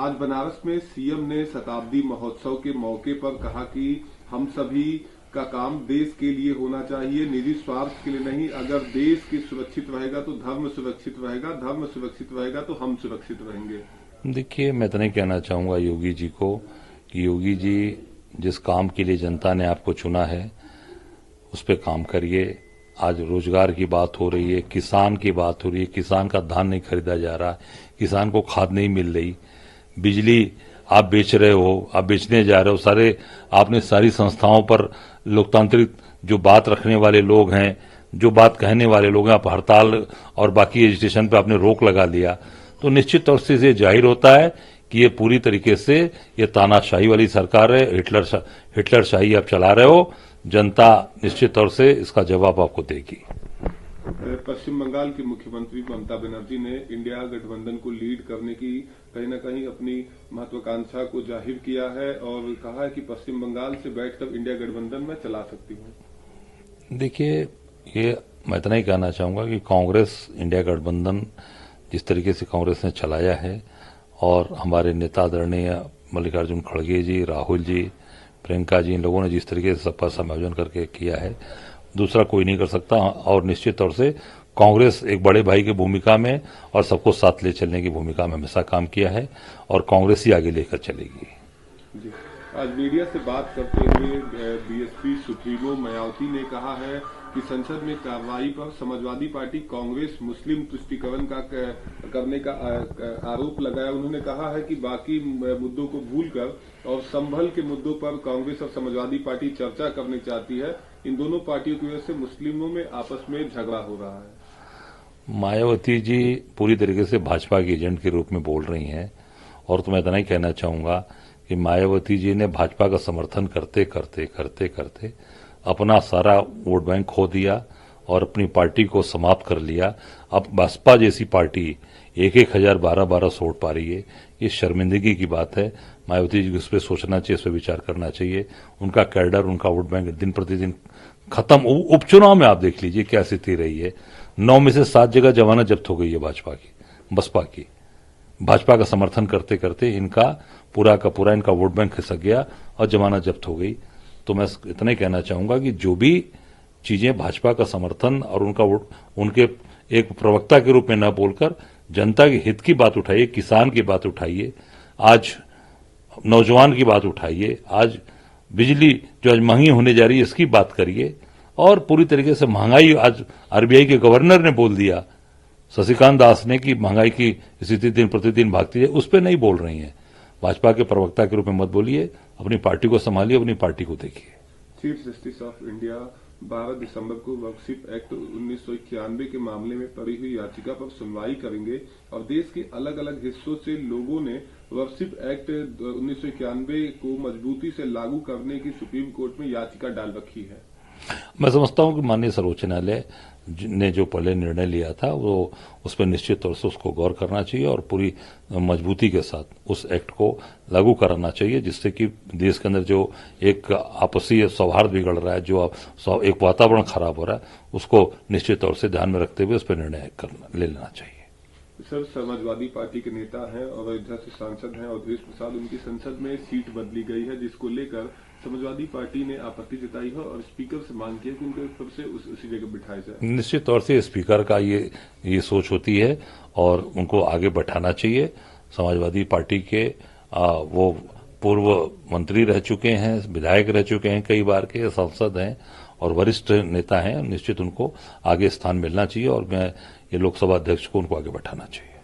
आज बनारस में सीएम ने शताब्दी महोत्सव के मौके पर कहा कि हम सभी का काम देश के लिए होना चाहिए, निजी स्वार्थ के लिए नहीं। अगर देश की सुरक्षित रहेगा तो धर्म सुरक्षित रहेगा, धर्म सुरक्षित रहेगा तो हम सुरक्षित रहेंगे। देखिए, मैं तो नहीं कहना चाहूंगा योगी जी को कि योगी जी जिस काम के लिए जनता ने आपको चुना है उस पर काम करिए। आज रोजगार की बात हो रही है, किसान की बात हो रही है, किसान का धान नहीं खरीदा जा रहा, किसान को खाद नहीं मिल रही, बिजली आप बेच रहे हो, आप बेचने जा रहे हो, सारे आपने सारी संस्थाओं पर लोकतांत्रिक जो बात रखने वाले लोग हैं, जो बात कहने वाले लोग हैं, आप हड़ताल और बाकी एजुटेशन पे आपने रोक लगा दिया। तो निश्चित तौर से ये जाहिर होता है कि ये पूरी तरीके से ये तानाशाही वाली सरकार है, हिटलर शाही आप चला रहे हो। जनता निश्चित तौर से इसका जवाब आपको देगी। पश्चिम बंगाल की मुख्यमंत्री ममता बनर्जी ने इंडिया गठबंधन को लीड करने की कहीं न कहीं अपनी महत्वाकांक्षा को जाहिर किया है और कहा है कि पश्चिम बंगाल से बैठकर इंडिया गठबंधन में चला सकती हूं। देखिए, ये मैं इतना ही कहना चाहूंगा कि कांग्रेस इंडिया गठबंधन जिस तरीके से कांग्रेस ने चलाया है और हमारे नेता आदरणीय मल्लिकार्जुन खड़गे जी, राहुल जी, प्रियंका जी, इन लोगों ने जिस तरीके से सबका समायोजन करके किया है, दूसरा कोई नहीं कर सकता। और निश्चित तौर से कांग्रेस एक बड़े भाई की भूमिका में और सबको साथ ले चलने की भूमिका में हमेशा काम किया है और कांग्रेस ही आगे लेकर चलेगी। जी, आज मीडिया से बात करते हुए बीएसपी सुप्रीमो मायावती ने कहा है कि संसद में कार्रवाई पर समाजवादी पार्टी कांग्रेस मुस्लिम तुष्टीकरण का करने का आरोप लगाया। उन्होंने कहा है कि बाकी मुद्दों को भूलकर और संभल के मुद्दों पर कांग्रेस और समाजवादी पार्टी चर्चा करनी चाहती है। इन दोनों पार्टियों की वजह से मुस्लिमों में आपस में झगड़ा हो रहा है। मायावती जी पूरी तरीके से भाजपा के एजेंट के रूप में बोल रही हैं और तो मैं इतना ही कहना चाहूंगा कि मायावती जी ने भाजपा का समर्थन करते करते अपना सारा वोट बैंक खो दिया और अपनी पार्टी को समाप्त कर लिया। अब बसपा जैसी पार्टी 1,000 1200 वोट पा रही है, ये शर्मिंदगी की बात है। मायावती जी को इस पर सोचना चाहिए, इस पर विचार करना चाहिए। उनका कैडर, उनका वोट बैंक दिन प्रतिदिन खत्म। उपचुनाव में आप देख लीजिए क्या स्थिति रही है। 9 में से 7 जगह जमानत जब्त हो गई है बसपा की। भाजपा का समर्थन करते करते इनका पूरा का पूरा इनका वोट बैंक खिसक गया और जमानत जब्त हो गई। तो मैं इतना ही कहना चाहूंगा कि जो भी चीजें भाजपा का समर्थन और उनका वोट, उनके एक प्रवक्ता के रूप में न बोलकर जनता के हित की बात उठाइए, किसान की बात उठाइए, आज नौजवान की बात उठाइए, आज बिजली जो आज महंगी होने जा रही है इसकी बात करिए। और पूरी तरीके से महंगाई, आज आरबीआई के गवर्नर ने बोल दिया शशिकांत दास ने कि महंगाई की स्थिति दिन प्रतिदिन भागती है, उस पर नहीं बोल रही है। भाजपा के प्रवक्ता के रूप में मत बोलिए, अपनी पार्टी को संभालिए, अपनी पार्टी को देखिए। चीफ जस्टिस ऑफ इंडिया 12 दिसंबर को वर्कशिप एक्ट 1991 के मामले में पड़ी हुई याचिका पर सुनवाई करेंगे और देश के अलग अलग हिस्सों से लोगों ने वर्कशिप एक्ट 1991 को मजबूती से लागू करने की सुप्रीम कोर्ट में याचिका डाल रखी है। मैं समझता हूं कि माननीय सर्वोच्च न्यायालय ने जो पहले निर्णय लिया था वो उस पर निश्चित तौर से उसको गौर करना चाहिए और पूरी मजबूती के साथ उस एक्ट को लागू कराना चाहिए, जिससे कि देश के अंदर जो एक आपसी सौहार्द बिगड़ रहा है, जो एक वातावरण खराब हो रहा है, उसको निश्चित तौर से ध्यान में रखते हुए उस पर निर्णय ले लेना चाहिए। सर, समाजवादी पार्टी के नेता हैं और अयोध्या से सांसद हैं अवधेश प्रसाद, उनकी संसद में सीट बदली गई है, जिसको लेकर समाजवादी पार्टी ने आपत्ति जताई है और स्पीकर से मांग की है कि उनके ऊपर से उसी जगह बिठाया जाए। निश्चित तौर से स्पीकर का ये सोच होती है और उनको आगे बैठाना चाहिए। समाजवादी पार्टी के वो पूर्व मंत्री रह चुके हैं, विधायक रह चुके हैं, कई बार के सांसद हैं और वरिष्ठ नेता हैं। निश्चित उनको आगे स्थान मिलना चाहिए और मैं ये लोकसभा अध्यक्ष को उनको आगे बैठाना चाहिए।